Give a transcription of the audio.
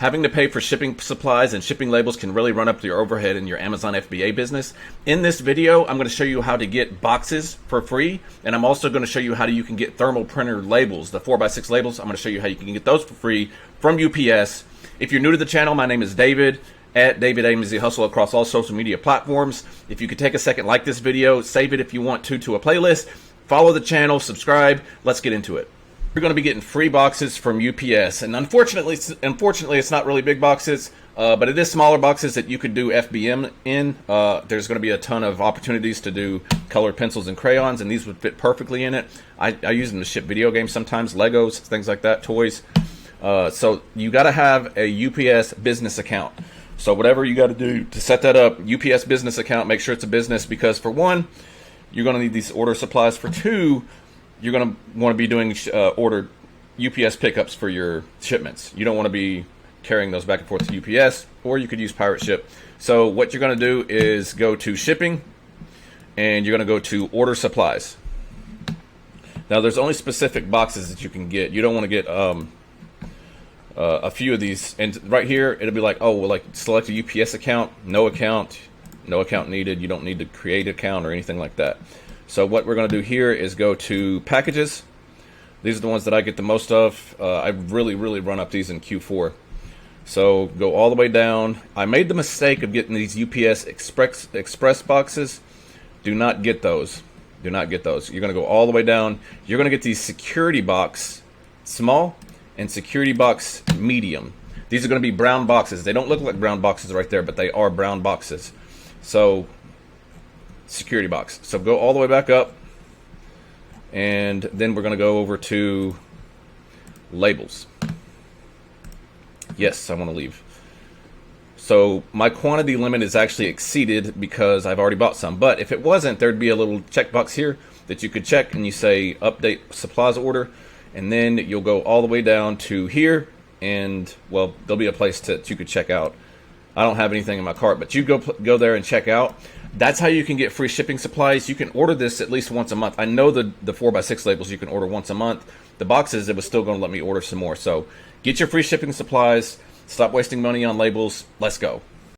Having to pay for shipping supplies and shipping labels can really run up your overhead in your Amazon FBA business. In this video, I'm going to show you how to get boxes for free, and I'm also going to show you how you can get thermal printer labels, the 4x6 labels. I'm going to show you how you can get those for free from UPS. If you're new to the channel, my name is David, at David AMZ Hustle across all social media platforms. If you could take a second, like this video, save it if you want to a playlist, follow the channel, subscribe. Let's get into it. You're going to be getting free boxes from UPS, and unfortunately it's not really big boxes, but it is smaller boxes that you could do FBM in. There's going to be a ton of opportunities to do colored pencils and crayons, and these would fit perfectly in it. I use them to ship video games sometimes, Legos, things like that, toys. So you got to have a UPS business account. So whatever you got to do to set that up, UPS business account, make sure it's a business, because for one, you're going to need these order supplies. For two, you're going to want to be doing ordered UPS pickups for your shipments. You don't want to be carrying those back and forth to UPS, or you could use Pirate Ship. So what you're going to do is go to shipping, and you're going to go to order supplies. Now there's only specific boxes that you can get. You don't want to get a few of these, and right here it'll be like, oh well, like select a UPS account, no account needed. You don't need to create an account or anything like that. So what we're going to do here is go to packages. These are the ones that I get the most of. I really run up these in Q4. So go all the way down. I made the mistake of getting these UPS express boxes. Do not get those. Do not get those. You're going to go all the way down. You're going to get these security box small and security box medium. These are going to be brown boxes. They don't look like brown boxes right there, but they are brown boxes. So security box. So go all the way back up, and then we're going to go over to labels. Yes, I want to leave. So my quantity limit is actually exceeded because I've already bought some, but if it wasn't, there'd be a little checkbox here that you could check, and you say update supplies order, and then you'll go all the way down to here, and well, there'll be a place that you could check out. I don't have anything in my cart, but you go there and check out. That's how you can get free shipping supplies. You can order this at least once a month. I know the 4x6 labels you can order once a month. The boxes, it was still going to let me order some more. So get your free shipping supplies. Stop wasting money on labels. Let's go.